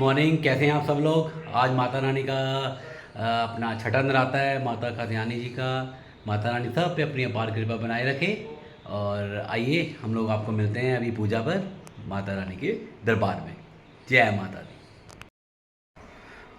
Morning. कैसे हैं आप सब लोग। आज माता रानी का अपना छठा नराता है, माता कात्यायनी जी का। माता रानी सब पे अपनी अपार कृपा बनाए रखे। और आइए हम लोग आपको मिलते हैं अभी पूजा पर माता रानी के दरबार में। जय माता दी।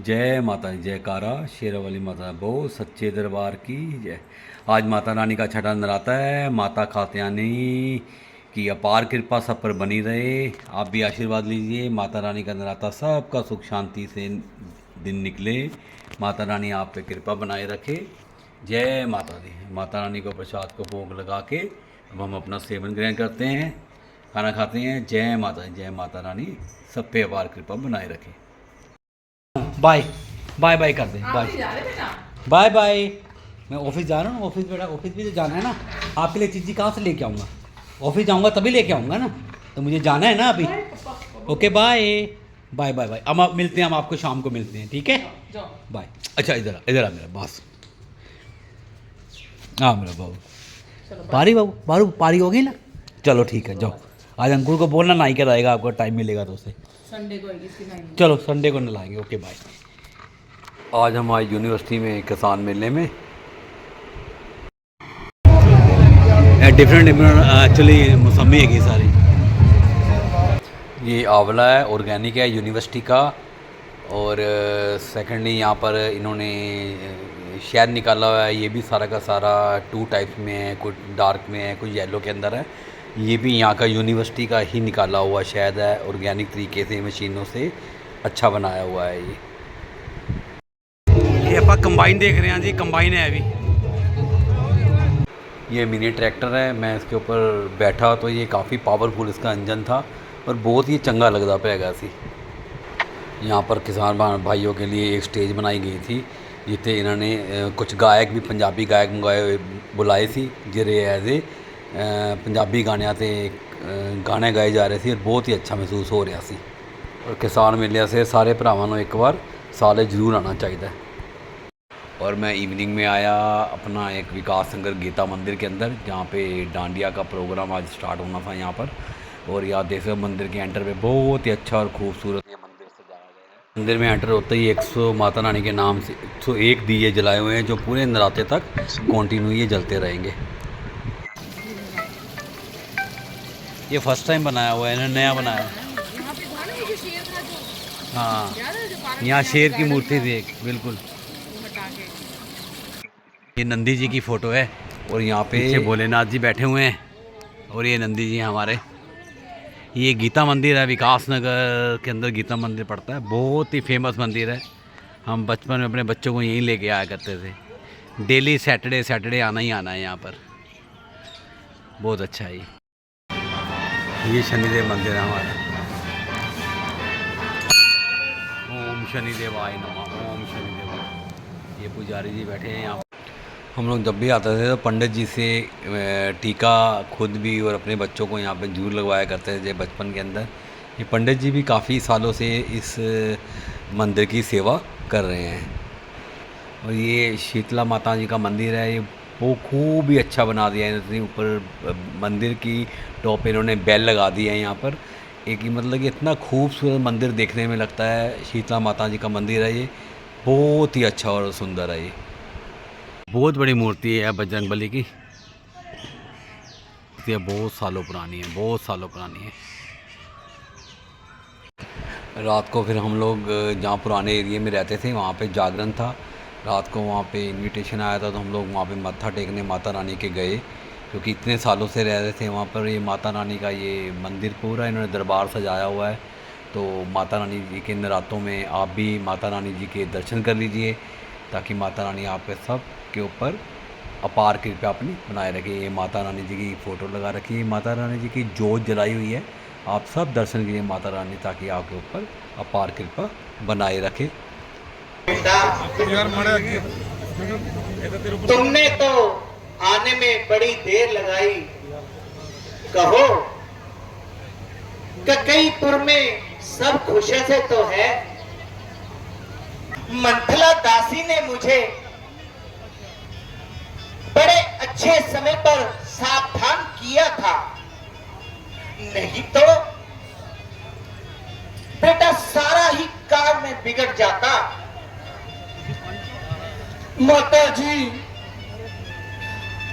जय माता दी, जयकारा शेरा वाली माता बहुत सच्चे दरबार की जय। आज माता रानी का छठा नराता है। माता कात्यायनी की अपार कृपा सब पर बनी रहे। आप भी आशीर्वाद लीजिए। माता रानी का नराता सबका सुख शांति से दिन निकले। माता रानी आप पे कृपा बनाए रखे। जय माता दी। माता रानी को प्रसाद को भोग लगा के अब हम अपना सेवन ग्रहण करते हैं, खाना खाते हैं। जय माता दी, जय माता रानी सब पे अपार कृपा बनाए रखे। बाय बाय बाय कर दें। Bye bye bye. मैं ऑफिस जा रहा हूँ। ऑफिस बेटा, ऑफिस भी तो जाना है ना। आपके लिए चीज़ी कहाँ से लेके आऊँगा। ऑफिस जाऊँगा तभी लेके आऊँगा ना, तो मुझे जाना है ना अभी। Okay bye bye bye bye. अब आप मिलते हैं, हम आपको शाम को मिलते हैं, ठीक है। बाय। अच्छा इधर इधर आ मेरा बॉस। हाँ मेरा बाबू पारी, बाबू बारू पारी हो गई ना। चलो ठीक है, जाओ। आज अंकुर को बोलना नाई कर आएगा, आपको टाइम मिलेगा तो उसे संडे को आएगी। चलो संडे को नलाएंगे। Okay bye. आज हम आए यूनिवर्सिटी में किसान मेले में। डिफरेंट एक्चुअली मौसमी है सारी। ये आंवला है, ऑर्गेनिक है, यूनिवर्सिटी का। और सेकेंडली यहाँ पर इन्होंने शहद निकाला हुआ है। ये भी सारा का सारा 2 टाइप्स में है, कुछ डार्क में है, कुछ येलो के अंदर है। ये भी यहाँ का यूनिवर्सिटी का ही निकाला हुआ शहद है, ऑर्गेनिक तरीके से मशीनों से अच्छा बनाया हुआ है। ये आप कंबाइन देख रहे हैं जी, कंबाइन है अभी। ये मिनी ट्रैक्टर है। मैं इसके ऊपर बैठा तो ये काफ़ी पावरफुल इसका इंजन था और बहुत ही चंगा लगता पेगा सी। यहाँ पर किसान भाइयों के लिए एक स्टेज बनाई गई थी जितने इन्होंने कुछ गायक भी पंजाबी गायक मंगाए बुलाए सी, जेरे एज ए पंजाबी गाने से गाने गाए जा रहे थे और बहुत ही अच्छा महसूस हो रहा सी। और किसान मेले से सारे भरावां नूं एक बार साले जरूर आना चाहिए। और मैं इवनिंग में आया अपना एक विकास नगर गीता मंदिर के अंदर, जहाँ पे डांडिया का प्रोग्राम आज स्टार्ट होना था यहाँ पर। और यहाँ देख सकते मंदिर के एंटर पे बहुत ही अच्छा और खूबसूरत ये मंदिर सजाया गया है। मंदिर में एंटर होते ही 100 माता रानी के नाम से 101 दिए जलाए हुए हैं, जो पूरे नराते तक कंटिन्यू ये जलते रहेंगे। ये फर्स्ट टाइम बनाया हुआ है, इन्होंने नया बनाया। हाँ यहाँ शेर की मूर्ति थी एक, बिल्कुल। ये नंदी जी की फ़ोटो है और यहाँ पे भोलेनाथ जी बैठे हुए हैं और ये नंदी जी हमारे। ये गीता मंदिर है, विकास नगर के अंदर गीता मंदिर पड़ता है। बहुत ही फेमस मंदिर है। हम बचपन में अपने बच्चों को यहीं लेके आया करते थे। डेली सैटरडे आना ही आना है यहाँ पर। बहुत अच्छा है ये शनिदेव मंदिर है हमारा। ओम शनिदेवाय नमः, ओम शनिदेवाय। ये पुजारी जी बैठे हैं यहाँ। हम लोग जब भी आते थे तो पंडित जी से टीका खुद भी और अपने बच्चों को यहाँ पे जरूर लगवाया करते थे बचपन के अंदर। ये पंडित जी भी काफ़ी सालों से इस मंदिर की सेवा कर रहे हैं। और ये शीतला माता जी का मंदिर है। ये वो खूब ही अच्छा बना दिया है इन्होंने। ऊपर मंदिर की टॉप पे इन्होंने बेल लगा दी है यहाँ पर एक ही, मतलब कि इतना खूबसूरत मंदिर देखने में लगता है। शीतला माता जी का मंदिर है ये, बहुत ही अच्छा और सुंदर है। ये बहुत बड़ी मूर्ति है बजरंग बली की। ये बहुत सालों पुरानी है, बहुत सालों पुरानी है। रात को फिर हम लोग जहाँ पुराने एरिया में रहते थे वहाँ पे जागरण था। रात को वहाँ पे इनविटेशन आया था तो हम लोग वहाँ पे मत्था टेकने माता रानी के गए, क्योंकि इतने सालों से रह रहे थे वहाँ पर। ये माता रानी का ये मंदिर पूरा इन्होंने दरबार सजाया हुआ है। तो माता रानी जी के नरातों में आप भी माता रानी जी के दर्शन कर लीजिए, ताकि माता रानी आपके सब के ऊपर अपार कृपा अपनी बनाए रखे। ये माता रानी जी की फ़ोटो लगा रखी है, माता रानी जी की जोत जलाई हुई है। आप सब दर्शन कीजिए माता रानी, ताकि आपके ऊपर अपार कृपा बनाए रखे। तुमने तो आने में बड़ी देर लगाई, कहो कईपुर में सब खुशी से तो है। मंथला दासी ने मुझे बड़े अच्छे समय पर सावधान किया था, नहीं तो बेटा सारा ही काल में बिगड़ जाता। माता जी,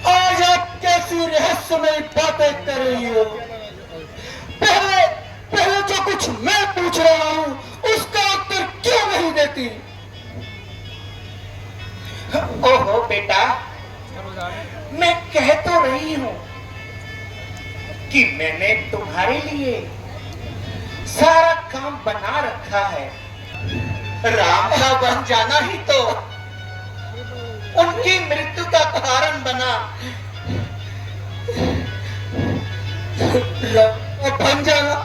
आज आप कैसी रहस्यमयी बातें कर रही हो? पहले पहले जो कुछ मैं पूछ रहा हूं उसका उत्तर क्यों नहीं देती? ओहो बेटा, मैं कह तो रही हूं कि मैंने तुम्हारे लिए सारा काम बना रखा है। राम का बन जाना ही तो उनकी मृत्यु का कारण बना। बन जाना?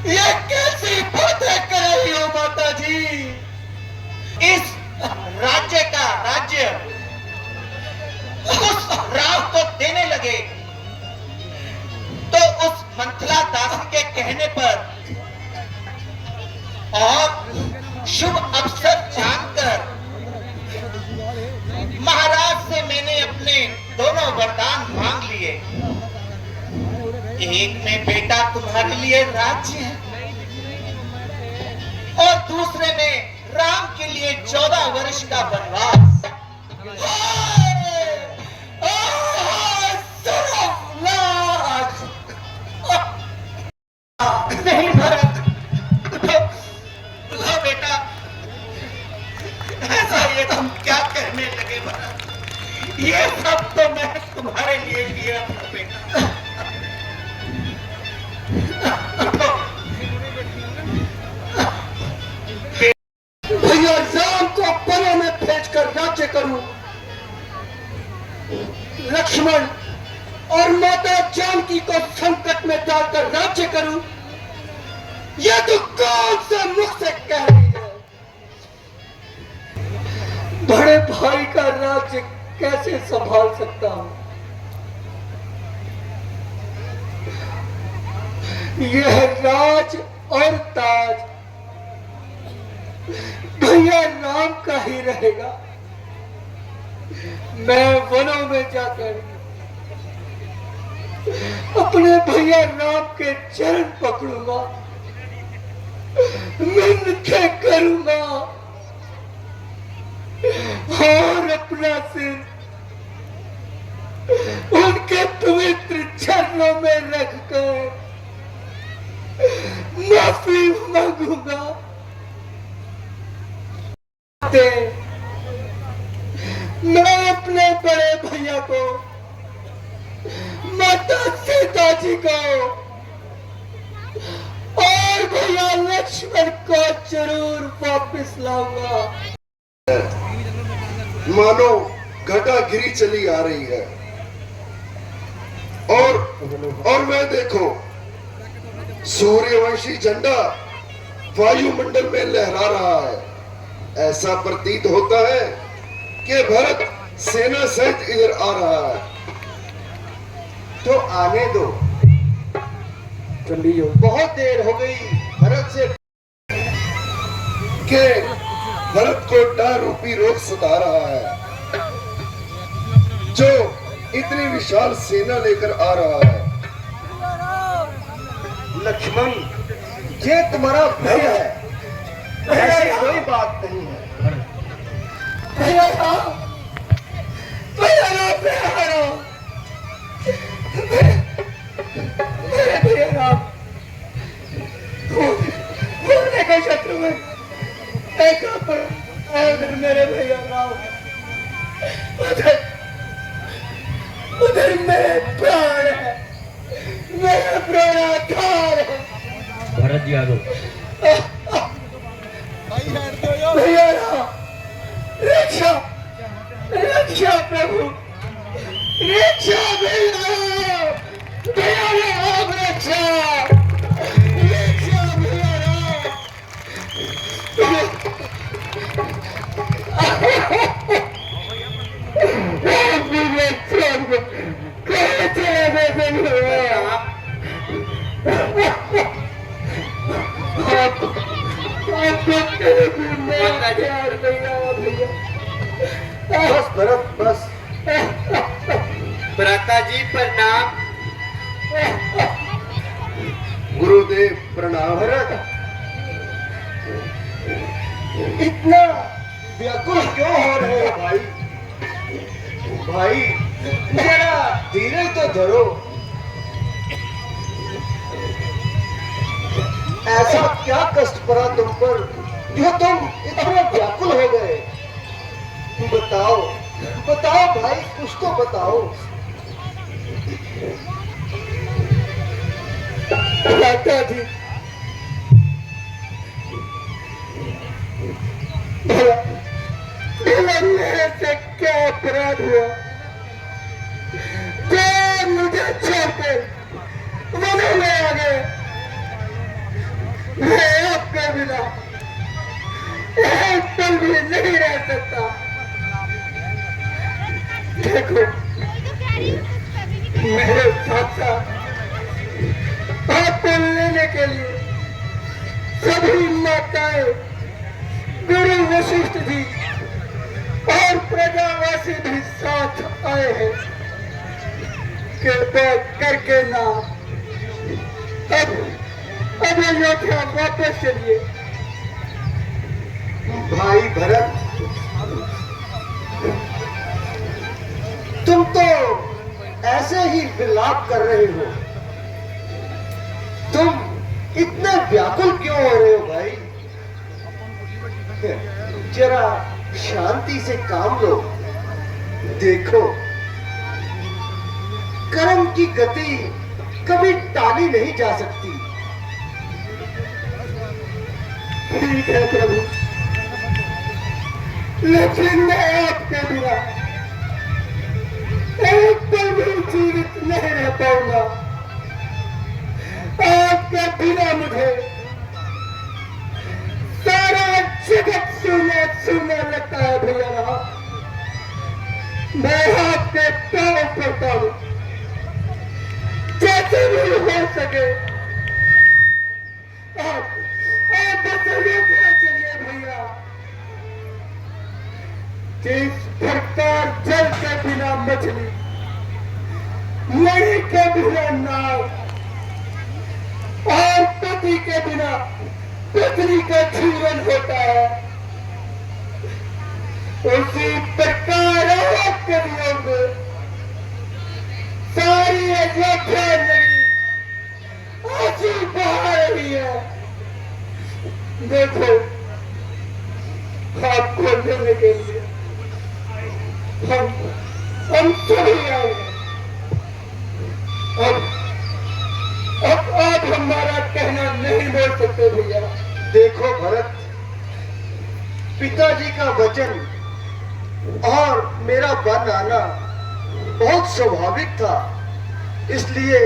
ये कैसी बातें कर रही हो माता जी? इस राज्य का राज्य उस राम को देने लगे तो उस मंथला दासी के कहने पर और शुभ अवसर जानकर महाराज से मैंने अपने दोनों वरदान मांग लिए। एक में बेटा तुम्हारे लिए राज्य है और दूसरे में राम के लिए 14 वर्ष का वनवास। नहीं भरत, लो बेटा, ऐसा ये तुम क्या कहने लगे भरत? ये सब तो मैं तुम्हारे लिए किया था बेटा। भैया राम को वनों में भेजकर राज्य करूं, लक्ष्मण और माता जानकी को संकट में डालकर राज्य करूं, यह तो कौन से मुख से कह रही है? बड़े भाई का राज्य कैसे संभाल सकता हूं? यह राज और ताज भैया राम का ही रहेगा। मैं वनों में जाकर अपने भैया राम के चरण पकड़ूंगा, मिन्नतें करूंगा और अपना सिर उनके पवित्र चरणों में रखकर माफी मांगूंगा। मैं अपने बड़े भैया को, माता सीता जी को और भैया लक्ष्मण को जरूर वापस लाऊंगा। मानो घटागिरी चली आ रही है और वह देखो सूर्यवंशी झंडा वायुमंडल में लहरा रहा है। ऐसा प्रतीत होता है कि भरत सेना सहित इधर आ रहा है। तो आने दो चलिए, बहुत देर हो गई भरत से कि भरत को डर रूपी रोग सता रहा है, जो इतनी विशाल सेना लेकर आ रहा है। लक्ष्मण, ये तुम्हारा भय है, ऐसी कोई बात नहीं है। भैया राम, भैया राम, भैया राम, मेरे भैया राम, भूलने के शत्रु में देखा पर मेरे भैया राम, उधर मेरे प्राण है, मेरा प्राणाधार है। भरत जी आ दो। भैया राम, रक्षा रक्षा प्रभु, रक्षा भैया, भैया राम, रक्षा रक्षा भैया राम। बस भरत, बस। भ्राता जी प्रणाम। गुरुदेव प्रणाम। भरत, इतना व्याकुल क्यों हो रहे हो भाई? भाई जरा धीरज तो धरो। ऐसा क्या कष्ट पड़ा तुम पर जो तुम इतने व्याकुल हो गए? बताओ बताओ भाई, कुछ तो बताओ। माता जी, मेरे से क्या अपराध हुआ जो मुझे छोड़कर वन में आ गए? मैं आपके बिना एक पल भी नहीं रह सकता। देखो, मेरे साथ साथ आपको लेने के लिए सभी माताएं, गुरु वशिष्ठ जी और प्रजावासी भी साथ आए हैं। कृपया करके ना अब अयोध्या वापस चलिए। भाई भरत, तुम तो ऐसे ही विलाप कर रहे हो। तुम इतने व्याकुल क्यों हो रहे हो भाई? जरा शांति से काम लो। देखो, कर्म की गति कभी टाली नहीं जा सकती। ठीक है प्रभु, लेकिन मैं आपके बिना एक पल भी जीवित नहीं रह पाऊंगा। आपके बिना मुझे सारा जगत सुना सुना लगता है भैया। मैं आपके पैर पड़ता हूं, जैसे भी हो सके आप बस अयोध्या चलिए भैया। जिस प्रकार जल के बिना मछली, मणि के बिना नाव और पति के बिना पत्नी का जीवन होता है, उसी प्रकार आपके वियोग में सारी अयोध्या नगरी आंसू बहा रही है। देखो, आपको लेने के लिए हम सभी आए। अब आप हमारा कहना नहीं बोल सकते भैया। देखो भरत, पिताजी का वचन और मेरा वन आना बहुत स्वाभाविक था, इसलिए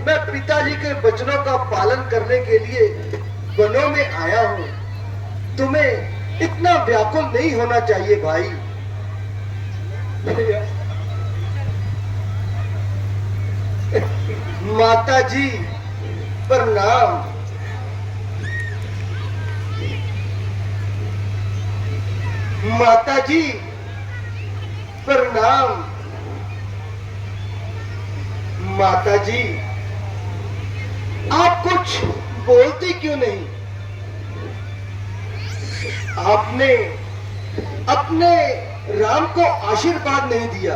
मैं पिताजी के वचनों का पालन करने के लिए वनों में आया हूं। तुम्हें इतना व्याकुल नहीं होना चाहिए भाई। भैया, माता जी प्रणाम। माता जी प्रणाम। माता जी, आप कुछ बोलती क्यों नहीं? आपने अपने राम को आशीर्वाद नहीं दिया।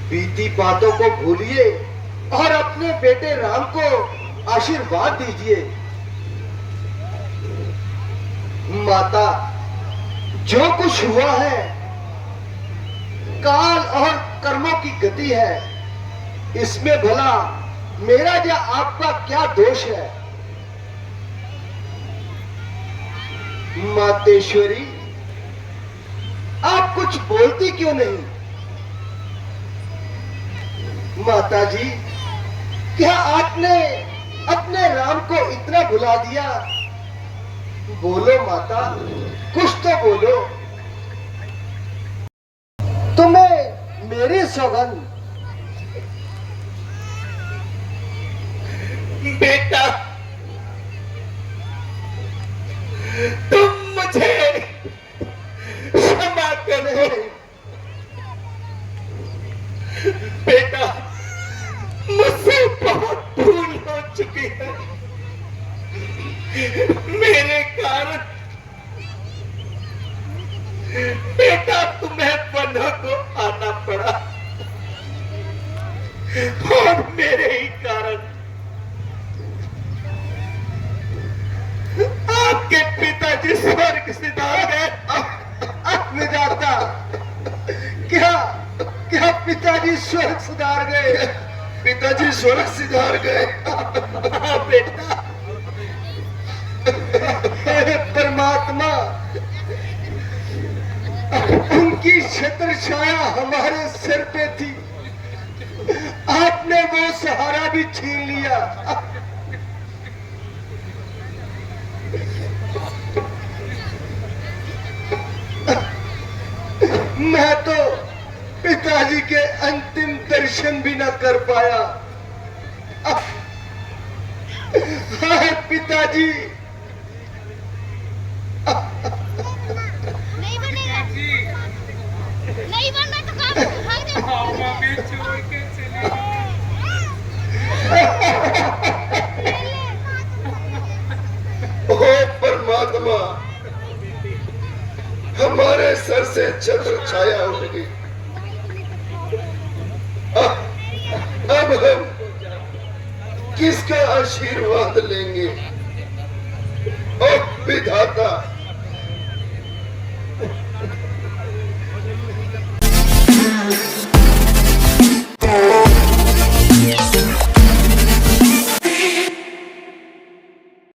बीती बातों को भूलिए और अपने बेटे राम को आशीर्वाद दीजिए। माता, जो कुछ हुआ है काल और कर्मों की गति है, इसमें भला मेरा या आपका क्या दोष है? मातेश्वरी, आप कुछ बोलती क्यों नहीं? माता जी, क्या आपने अपने राम को इतना भुला दिया? बोलो माता, कुछ तो बोलो। तुम्हें मेरी सौगंध। बेटा, तुम मुझे क्षमा करो। बेटा, मुझसे बहुत भूल हो चुकी है। मेरे कारण पिताजी स्वर्ग सुधार गए। पिताजी स्वर्ग सिधार गए। बेटा, हे परमात्मा, उनकी छत्र छाया हमारे सिर पे थी, आपने वो सहारा भी छीन लिया। मैं तो पिताजी के अंतिम दर्शन भी न कर पाया। हाय पिताजी, नहीं बनेगा, नहीं बनना तो काम भाग जाओ। ओ परमात्मा, हमारे सर से छत्र छाया उठ गई। अब हम किसका आशीर्वाद लेंगे? ओ विधाता,